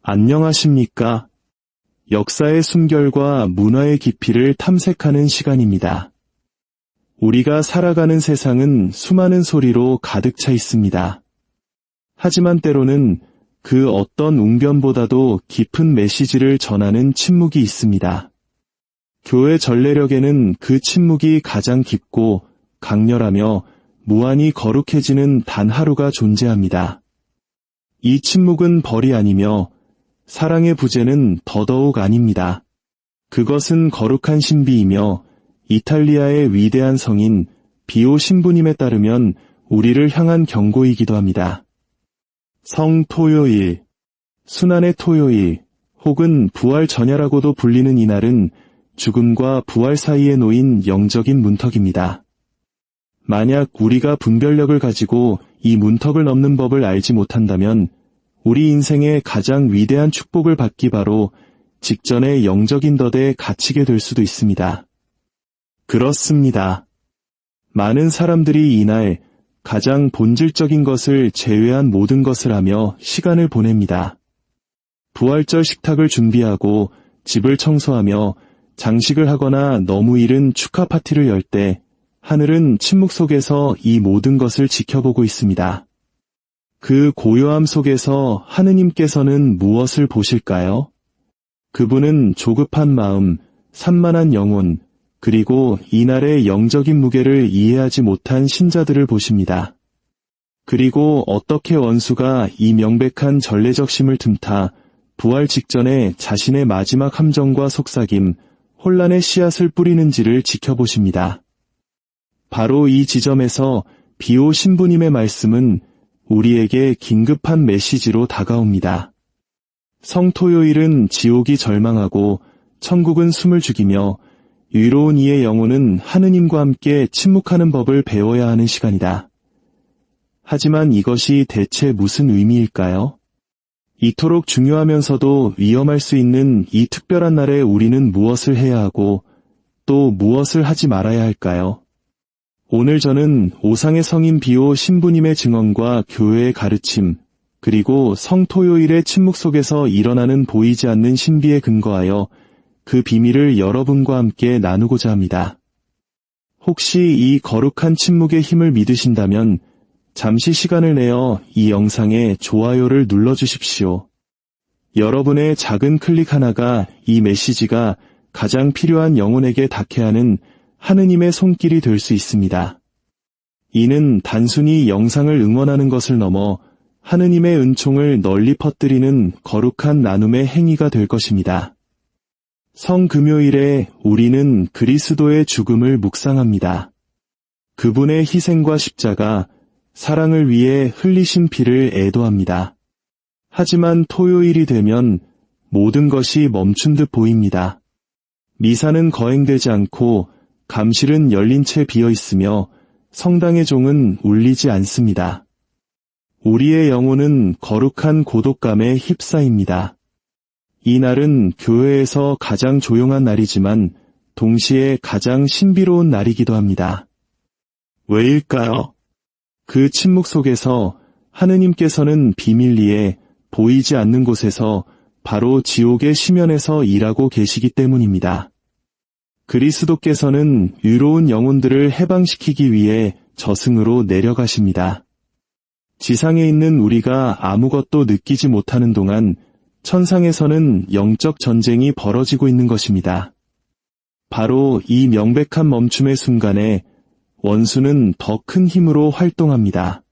안녕하십니까? 역사의 숨결과 문화의 깊이를 탐색하는 시간입니다. 우리가 살아가는 세상은 수많은 소리로 가득 차 있습니다. 하지만 때로는 그 어떤 웅변보다도 깊은 메시지를 전하는 침묵이 있습니다. 교회 전례력에는 그 침묵이 가장 깊고 강렬하며 무한히 거룩해지는 단 하루가 존재합니다. 이 침묵은 벌이 아니며 사랑의 부재는 더더욱 아닙니다. 그것은 거룩한 신비이며 이탈리아의 위대한 성인 비오 신부님에 따르면 우리를 향한 경고이기도 합니다. 성 토요일, 순환의 토요일, 혹은 부활 전야라고도 불리는 이날은 죽음과 부활 사이에 놓인 영적인 문턱입니다. 만약 우리가 분별력을 가지고 이 문턱을 넘는 법을 알지 못한다면 우리 인생의 가장 위대한 축복을 받기 바로 직전의 영적인 덫에 갇히게 될 수도 있습니다. 그렇습니다. 많은 사람들이 이날 가장 본질적인 것을 제외한 모든 것을 하며 시간을 보냅니다. 부활절 식탁을 준비하고 집을 청소하며 장식을 하거나 너무 이른 축하 파티를 열 때 하늘은 침묵 속에서 이 모든 것을 지켜보고 있습니다. 그 고요함 속에서 하느님께서는 무엇을 보실까요? 그분은 조급한 마음, 산만한 영혼, 그리고 이날의 영적인 무게를 이해하지 못한 신자들을 보십니다. 그리고 어떻게 원수가 이 명백한 전례적 심을 틈타 부활 직전에 자신의 마지막 함정과 속삭임, 혼란의 씨앗을 뿌리는지를 지켜보십니다. 바로 이 지점에서 비오 신부님의 말씀은 우리에게 긴급한 메시지로 다가옵니다. 성토요일은 지옥이 절망하고 천국은 숨을 죽이며 의로운 이의 영혼은 하느님과 함께 침묵하는 법을 배워야 하는 시간이다. 하지만 이것이 대체 무슨 의미일까요? 이토록 중요하면서도 위험할 수 있는 이 특별한 날에 우리는 무엇을 해야 하고 또 무엇을 하지 말아야 할까요? 오늘 저는 오상의 성인 비오 신부님의 증언과 교회의 가르침, 그리고 성토요일의 침묵 속에서 일어나는 보이지 않는 신비에 근거하여 그 비밀을 여러분과 함께 나누고자 합니다. 혹시 이 거룩한 침묵의 힘을 믿으신다면 잠시 시간을 내어 이 영상에 좋아요를 눌러주십시오. 여러분의 작은 클릭 하나가 이 메시지가 가장 필요한 영혼에게 닿게 하는 하느님의 손길이 될 수 있습니다. 이는 단순히 영상을 응원하는 것을 넘어 하느님의 은총을 널리 퍼뜨리는 거룩한 나눔의 행위가 될 것입니다. 성금요일에 우리는 그리스도의 죽음을 묵상합니다. 그분의 희생과 십자가, 사랑을 위해 흘리신 피를 애도합니다. 하지만 토요일이 되면 모든 것이 멈춘 듯 보입니다. 미사는 거행되지 않고 감실은 열린 채 비어 있으며 성당의 종은 울리지 않습니다. 우리의 영혼은 거룩한 고독감에 휩싸입니다. 이 날은 교회에서 가장 조용한 날이지만 동시에 가장 신비로운 날이기도 합니다. 왜일까요? 그 침묵 속에서 하느님께서는 비밀리에 보이지 않는 곳에서 바로 지옥의 심연에서 일하고 계시기 때문입니다. 그리스도께서는 의로운 영혼들을 해방시키기 위해 저승으로 내려가십니다. 지상에 있는 우리가 아무것도 느끼지 못하는 동안 천상에서는 영적 전쟁이 벌어지고 있는 것입니다. 바로 이 명백한 멈춤의 순간에 원수는 더 큰 힘으로 활동합니다.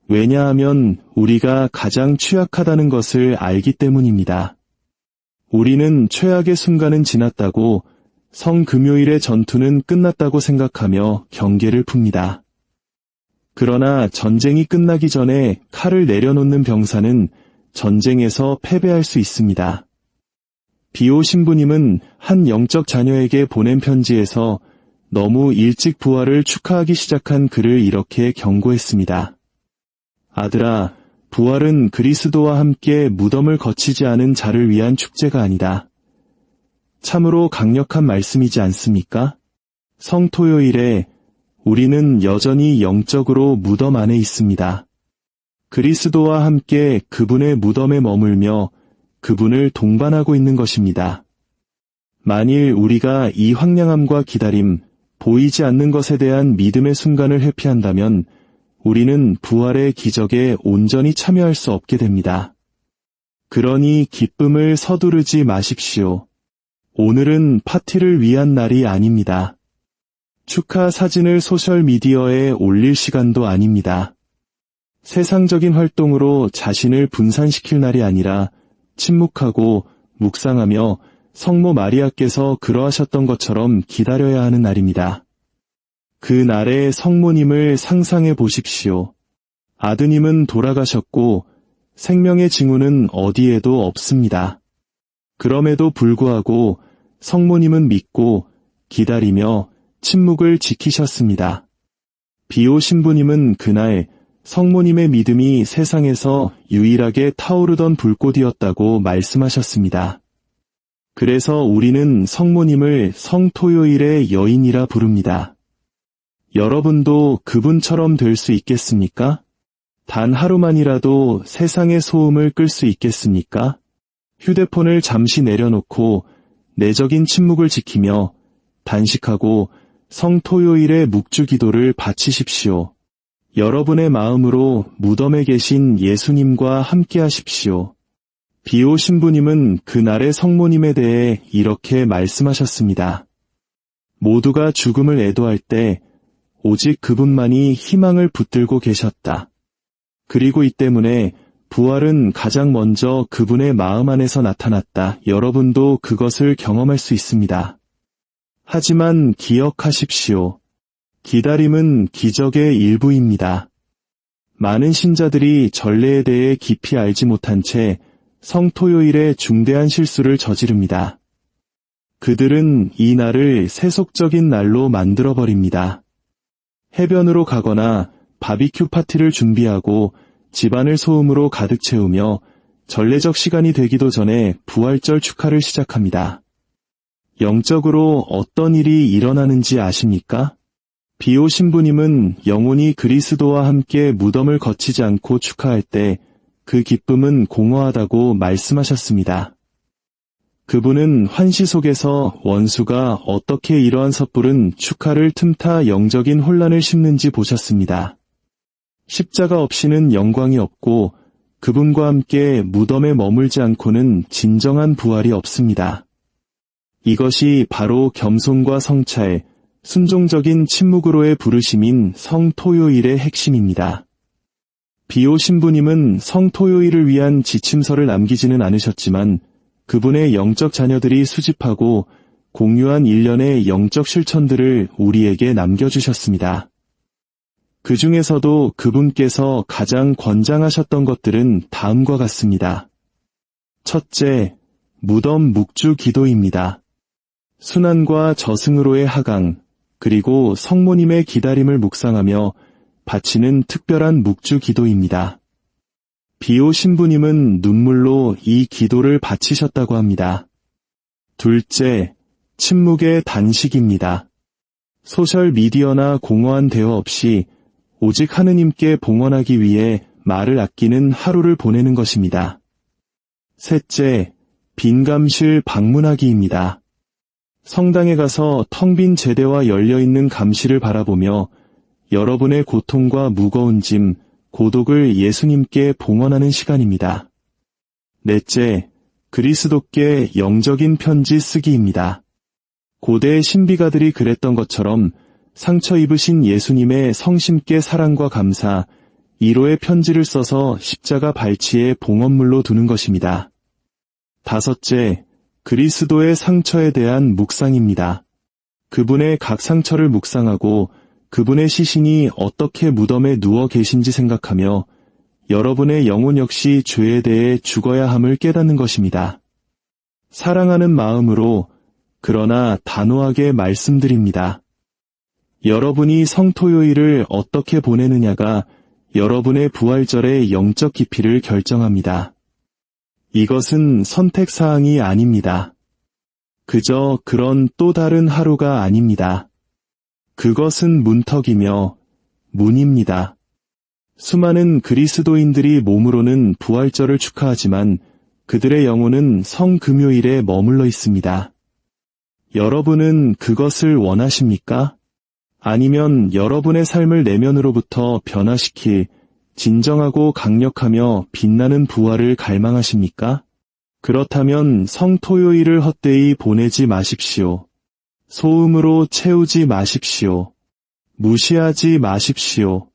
왜냐하면 우리가 가장 취약하다는 것을 알기 때문입니다. 우리는 최악의 순간은 지났다고 성금요일의 전투는 끝났다고 생각하며 경계를 풉니다. 그러나 전쟁이 끝나기 전에 칼을 내려놓는 병사는 전쟁에서 패배할 수 있습니다. 비오 신부님은 한 영적 자녀에게 보낸 편지에서 너무 일찍 부활을 축하하기 시작한 그를 이렇게 경고했습니다. 아들아, 부활은 그리스도와 함께 무덤을 거치지 않은 자를 위한 축제가 아니다. 참으로 강력한 말씀이지 않습니까? 성토요일에 우리는 여전히 영적으로 무덤 안에 있습니다. 그리스도와 함께 그분의 무덤에 머물며 그분을 동반하고 있는 것입니다. 만일 우리가 이 황량함과 기다림, 보이지 않는 것에 대한 믿음의 순간을 회피한다면 우리는 부활의 기적에 온전히 참여할 수 없게 됩니다. 그러니 기쁨을 서두르지 마십시오. 오늘은 파티를 위한 날이 아닙니다. 축하 사진을 소셜미디어에 올릴 시간도 아닙니다. 세상적인 활동으로 자신을 분산시킬 날이 아니라 침묵하고 묵상하며 성모 마리아께서 그러하셨던 것처럼 기다려야 하는 날입니다. 그 날의 성모님을 상상해 보십시오. 아드님은 돌아가셨고 생명의 징후는 어디에도 없습니다. 그럼에도 불구하고 성모님은 믿고 기다리며 침묵을 지키셨습니다. 비오 신부님은 그날 성모님의 믿음이 세상에서 유일하게 타오르던 불꽃이었다고 말씀하셨습니다. 그래서 우리는 성모님을 성토요일의 여인이라 부릅니다. 여러분도 그분처럼 될 수 있겠습니까? 단 하루만이라도 세상의 소음을 끌 수 있겠습니까? 휴대폰을 잠시 내려놓고 내적인 침묵을 지키며 단식하고 성토요일의 묵주 기도를 바치십시오. 여러분의 마음으로 무덤에 계신 예수님과 함께 하십시오. 비오 신부님은 그날의 성모님에 대해 이렇게 말씀하셨습니다. 모두가 죽음을 애도할 때 오직 그분만이 희망을 붙들고 계셨다. 그리고 이 때문에 부활은 가장 먼저 그분의 마음 안에서 나타났다. 여러분도 그것을 경험할 수 있습니다. 하지만 기억하십시오. 기다림은 기적의 일부입니다. 많은 신자들이 전례에 대해 깊이 알지 못한 채 성토요일에 중대한 실수를 저지릅니다. 그들은 이 날을 세속적인 날로 만들어버립니다. 해변으로 가거나 바비큐 파티를 준비하고 집안을 소음으로 가득 채우며 전례적 시간이 되기도 전에 부활절 축하를 시작합니다. 영적으로 어떤 일이 일어나는지 아십니까? 비오 신부님은 영혼이 그리스도와 함께 무덤을 거치지 않고 축하할 때 그 기쁨은 공허하다고 말씀하셨습니다. 그분은 환시 속에서 원수가 어떻게 이러한 섣부른 축하를 틈타 영적인 혼란을 심는지 보셨습니다. 십자가 없이는 영광이 없고 그분과 함께 무덤에 머물지 않고는 진정한 부활이 없습니다. 이것이 바로 겸손과 성찰, 순종적인 침묵으로의 부르심인 성토요일의 핵심입니다. 비오 신부님은 성토요일을 위한 지침서를 남기지는 않으셨지만 그분의 영적 자녀들이 수집하고 공유한 일련의 영적 실천들을 우리에게 남겨주셨습니다. 그 중에서도 그분께서 가장 권장하셨던 것들은 다음과 같습니다. 첫째, 무덤 묵주 기도입니다. 순환과 저승으로의 하강, 그리고 성모님의 기다림을 묵상하며 바치는 특별한 묵주 기도입니다. 비오 신부님은 눈물로 이 기도를 바치셨다고 합니다. 둘째, 침묵의 단식입니다. 소셜미디어나 공허한 대화 없이 오직 하느님께 봉헌하기 위해 말을 아끼는 하루를 보내는 것입니다. 셋째, 빈감실 방문하기입니다. 성당에 가서 텅 빈 제대와 열려있는 감실을 바라보며 여러분의 고통과 무거운 짐, 고독을 예수님께 봉헌하는 시간입니다. 넷째, 그리스도께 영적인 편지 쓰기입니다. 고대 신비가들이 그랬던 것처럼 상처 입으신 예수님의 성심께 사랑과 감사, 위로의 편지를 써서 십자가 발치에 봉헌물로 두는 것입니다. 다섯째, 그리스도의 상처에 대한 묵상입니다. 그분의 각 상처를 묵상하고 그분의 시신이 어떻게 무덤에 누워 계신지 생각하며 여러분의 영혼 역시 죄에 대해 죽어야 함을 깨닫는 것입니다. 사랑하는 마음으로 그러나 단호하게 말씀드립니다. 여러분이 성토요일을 어떻게 보내느냐가 여러분의 부활절의 영적 깊이를 결정합니다. 이것은 선택사항이 아닙니다. 그저 그런 또 다른 하루가 아닙니다. 그것은 문턱이며 문입니다. 수많은 그리스도인들이 몸으로는 부활절을 축하하지만 그들의 영혼은 성금요일에 머물러 있습니다. 여러분은 그것을 원하십니까? 아니면 여러분의 삶을 내면으로부터 변화시킬 진정하고 강력하며 빛나는 부활을 갈망하십니까? 그렇다면 성토요일을 헛되이 보내지 마십시오. 소음으로 채우지 마십시오. 무시하지 마십시오.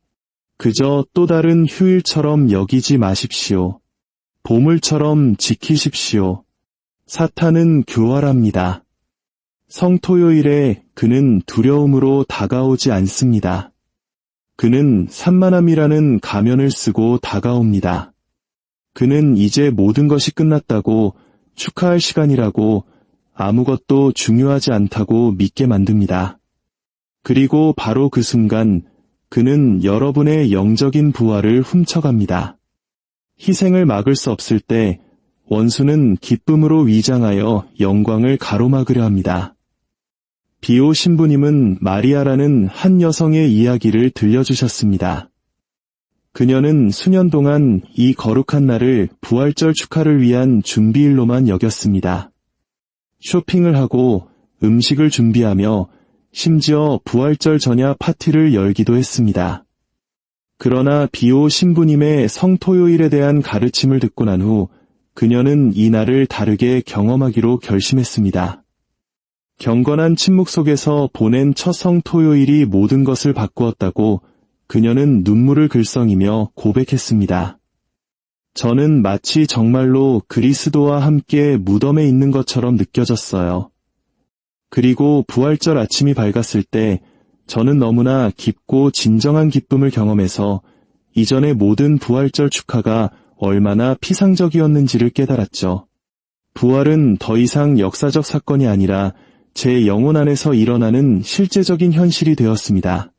그저 또 다른 휴일처럼 여기지 마십시오. 보물처럼 지키십시오. 사탄은 교활합니다. 성토요일에 그는 두려움으로 다가오지 않습니다. 그는 산만함이라는 가면을 쓰고 다가옵니다. 그는 이제 모든 것이 끝났다고 축하할 시간이라고 아무것도 중요하지 않다고 믿게 만듭니다. 그리고 바로 그 순간 그는 여러분의 영적인 부활을 훔쳐갑니다. 희생을 막을 수 없을 때 원수는 기쁨으로 위장하여 영광을 가로막으려 합니다. 비오 신부님은 마리아라는 한 여성의 이야기를 들려주셨습니다. 그녀는 수년 동안 이 거룩한 날을 부활절 축하를 위한 준비일로만 여겼습니다. 쇼핑을 하고 음식을 준비하며 심지어 부활절 전야 파티를 열기도 했습니다. 그러나 비오 신부님의 성토요일에 대한 가르침을 듣고 난 후 그녀는 이 날을 다르게 경험하기로 결심했습니다. 경건한 침묵 속에서 보낸 첫 성토요일이 모든 것을 바꾸었다고 그녀는 눈물을 글썽이며 고백했습니다. 저는 마치 정말로 그리스도와 함께 무덤에 있는 것처럼 느껴졌어요. 그리고 부활절 아침이 밝았을 때 저는 너무나 깊고 진정한 기쁨을 경험해서 이전의 모든 부활절 축하가 얼마나 피상적이었는지를 깨달았죠. 부활은 더 이상 역사적 사건이 아니라 제 영혼 안에서 일어나는 실제적인 현실이 되었습니다.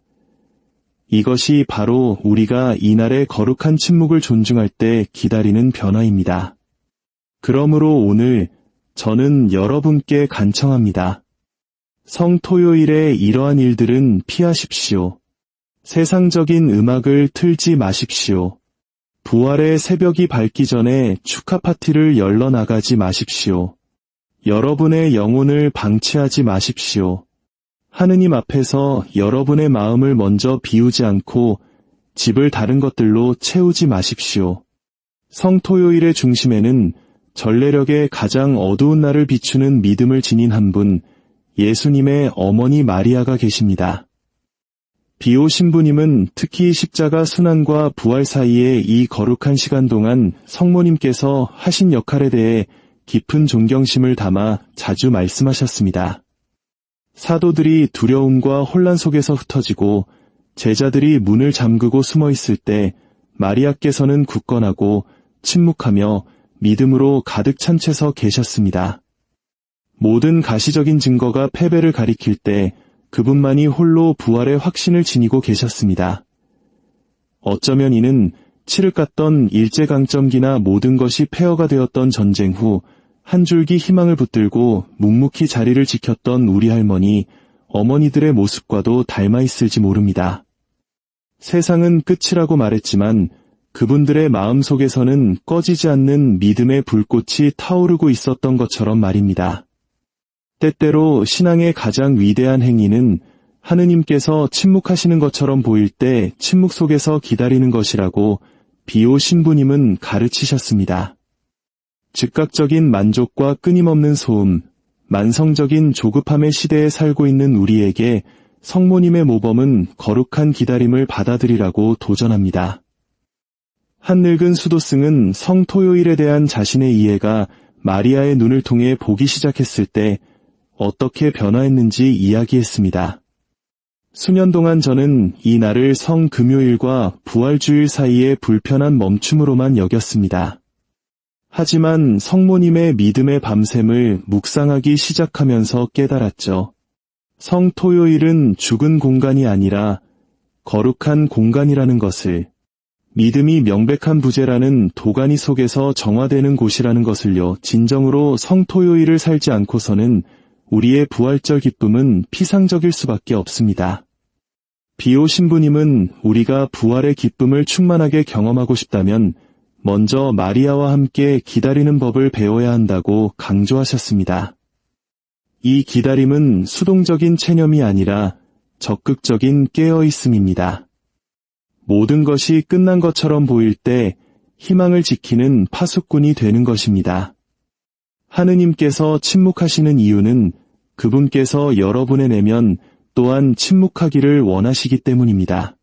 이것이 바로 우리가 이날의 거룩한 침묵을 존중할 때 기다리는 변화입니다. 그러므로 오늘 저는 여러분께 간청합니다. 성토요일에 이러한 일들은 피하십시오. 세상적인 음악을 틀지 마십시오. 부활의 새벽이 밝기 전에 축하 파티를 열러 나가지 마십시오. 여러분의 영혼을 방치하지 마십시오. 하느님 앞에서 여러분의 마음을 먼저 비우지 않고 집을 다른 것들로 채우지 마십시오. 성토요일의 중심에는 전례력의 가장 어두운 날을 비추는 믿음을 지닌 한 분, 예수님의 어머니 마리아가 계십니다. 비오 신부님은 특히 십자가 순환과 부활 사이의 이 거룩한 시간 동안 성모님께서 하신 역할에 대해 깊은 존경심을 담아 자주 말씀하셨습니다. 사도들이 두려움과 혼란 속에서 흩어지고 제자들이 문을 잠그고 숨어 있을 때 마리아께서는 굳건하고 침묵하며 믿음으로 가득 찬 채서 계셨습니다. 모든 가시적인 증거가 패배를 가리킬 때 그분만이 홀로 부활의 확신을 지니고 계셨습니다. 어쩌면 이는 칠흑 같던 일제강점기나 모든 것이 폐허가 되었던 전쟁 후 한 줄기 희망을 붙들고 묵묵히 자리를 지켰던 우리 할머니, 어머니들의 모습과도 닮아 있을지 모릅니다. 세상은 끝이라고 말했지만 그분들의 마음속에서는 꺼지지 않는 믿음의 불꽃이 타오르고 있었던 것처럼 말입니다. 때때로 신앙의 가장 위대한 행위는 하느님께서 침묵하시는 것처럼 보일 때 침묵 속에서 기다리는 것이라고 비오 신부님은 가르치셨습니다. 즉각적인 만족과 끊임없는 소음, 만성적인 조급함의 시대에 살고 있는 우리에게 성모님의 모범은 거룩한 기다림을 받아들이라고 도전합니다. 한 늙은 수도승은 성토요일에 대한 자신의 이해가 마리아의 눈을 통해 보기 시작했을 때 어떻게 변화했는지 이야기했습니다. 수년 동안 저는 이 날을 성금요일과 부활주일 사이의 불편한 멈춤으로만 여겼습니다. 하지만 성모님의 믿음의 밤샘을 묵상하기 시작하면서 깨달았죠. 성토요일은 죽은 공간이 아니라 거룩한 공간이라는 것을, 믿음이 명백한 부재라는 도가니 속에서 정화되는 곳이라는 것을요. 진정으로 성토요일을 살지 않고서는 우리의 부활절 기쁨은 피상적일 수밖에 없습니다. 비오 신부님은 우리가 부활의 기쁨을 충만하게 경험하고 싶다면 먼저 마리아와 함께 기다리는 법을 배워야 한다고 강조하셨습니다. 이 기다림은 수동적인 체념이 아니라 적극적인 깨어있음입니다. 모든 것이 끝난 것처럼 보일 때 희망을 지키는 파수꾼이 되는 것입니다. 하느님께서 침묵하시는 이유는 그분께서 여러분의 내면 또한 침묵하기를 원하시기 때문입니다.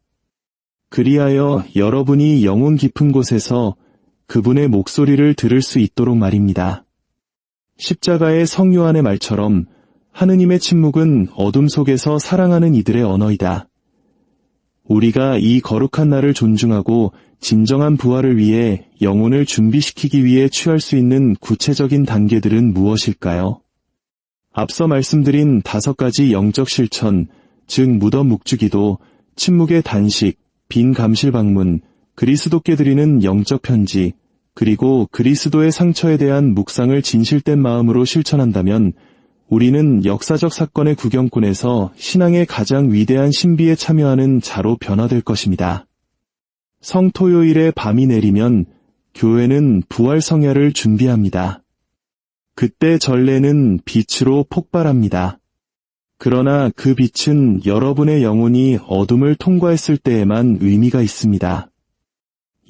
그리하여 여러분이 영혼 깊은 곳에서 그분의 목소리를 들을 수 있도록 말입니다. 십자가의 성요한의 말처럼 하느님의 침묵은 어둠 속에서 사랑하는 이들의 언어이다. 우리가 이 거룩한 날을 존중하고 진정한 부활을 위해 영혼을 준비시키기 위해 취할 수 있는 구체적인 단계들은 무엇일까요? 앞서 말씀드린 5가지 영적 실천, 즉 무덤 묵주기도, 침묵의 단식, 빈 감실 방문, 그리스도께 드리는 영적 편지, 그리고 그리스도의 상처에 대한 묵상을 진실된 마음으로 실천한다면 우리는 역사적 사건의 구경꾼에서 신앙의 가장 위대한 신비에 참여하는 자로 변화될 것입니다. 성토요일에 밤이 내리면 교회는 부활 성야를 준비합니다. 그때 전례는 빛으로 폭발합니다. 그러나 그 빛은 여러분의 영혼이 어둠을 통과했을 때에만 의미가 있습니다.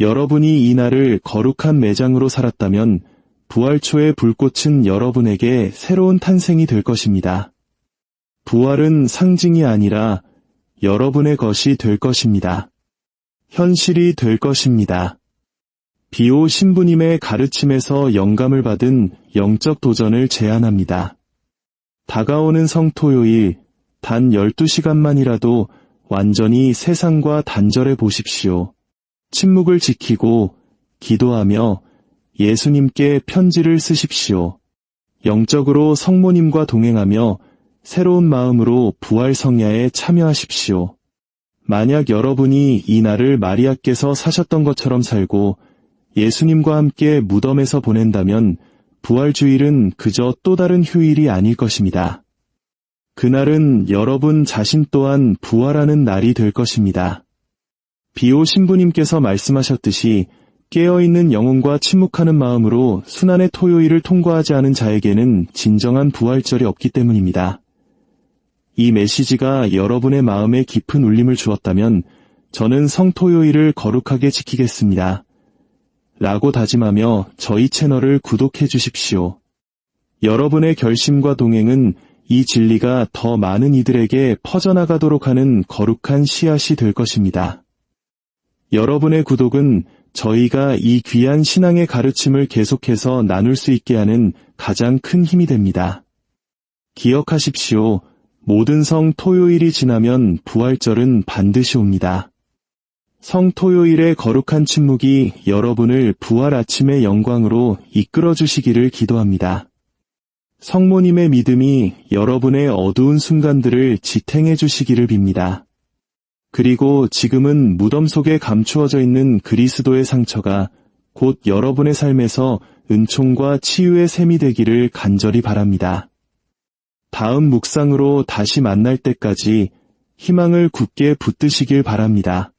여러분이 이 날을 거룩한 매장으로 살았다면 부활초의 불꽃은 여러분에게 새로운 탄생이 될 것입니다. 부활은 상징이 아니라 여러분의 것이 될 것입니다. 현실이 될 것입니다. 비오 신부님의 가르침에서 영감을 받은 영적 도전을 제안합니다. 다가오는 성토요일 단 12시간만이라도 완전히 세상과 단절해 보십시오. 침묵을 지키고 기도하며 예수님께 편지를 쓰십시오. 영적으로 성모님과 동행하며 새로운 마음으로 부활 성야에 참여하십시오. 만약 여러분이 이 날을 마리아께서 사셨던 것처럼 살고 예수님과 함께 무덤에서 보낸다면 부활주일은 그저 또 다른 휴일이 아닐 것입니다. 그날은 여러분 자신 또한 부활하는 날이 될 것입니다. 비오 신부님께서 말씀하셨듯이 깨어있는 영혼과 침묵하는 마음으로 순환의 토요일을 통과하지 않은 자에게는 진정한 부활절이 없기 때문입니다. 이 메시지가 여러분의 마음에 깊은 울림을 주었다면 저는 성토요일을 거룩하게 지키겠습니다. 라고 다짐하며 저희 채널을 구독해 주십시오. 여러분의 결심과 동행은 이 진리가 더 많은 이들에게 퍼져나가도록 하는 거룩한 씨앗이 될 것입니다. 여러분의 구독은 저희가 이 귀한 신앙의 가르침을 계속해서 나눌 수 있게 하는 가장 큰 힘이 됩니다. 기억하십시오. 모든 성 토요일이 지나면 부활절은 반드시 옵니다. 성 토요일의 거룩한 침묵이 여러분을 부활 아침의 영광으로 이끌어 주시기를 기도합니다. 성모님의 믿음이 여러분의 어두운 순간들을 지탱해 주시기를 빕니다. 그리고 지금은 무덤 속에 감추어져 있는 그리스도의 상처가 곧 여러분의 삶에서 은총과 치유의 샘이 되기를 간절히 바랍니다. 다음 묵상으로 다시 만날 때까지 희망을 굳게 붙드시길 바랍니다.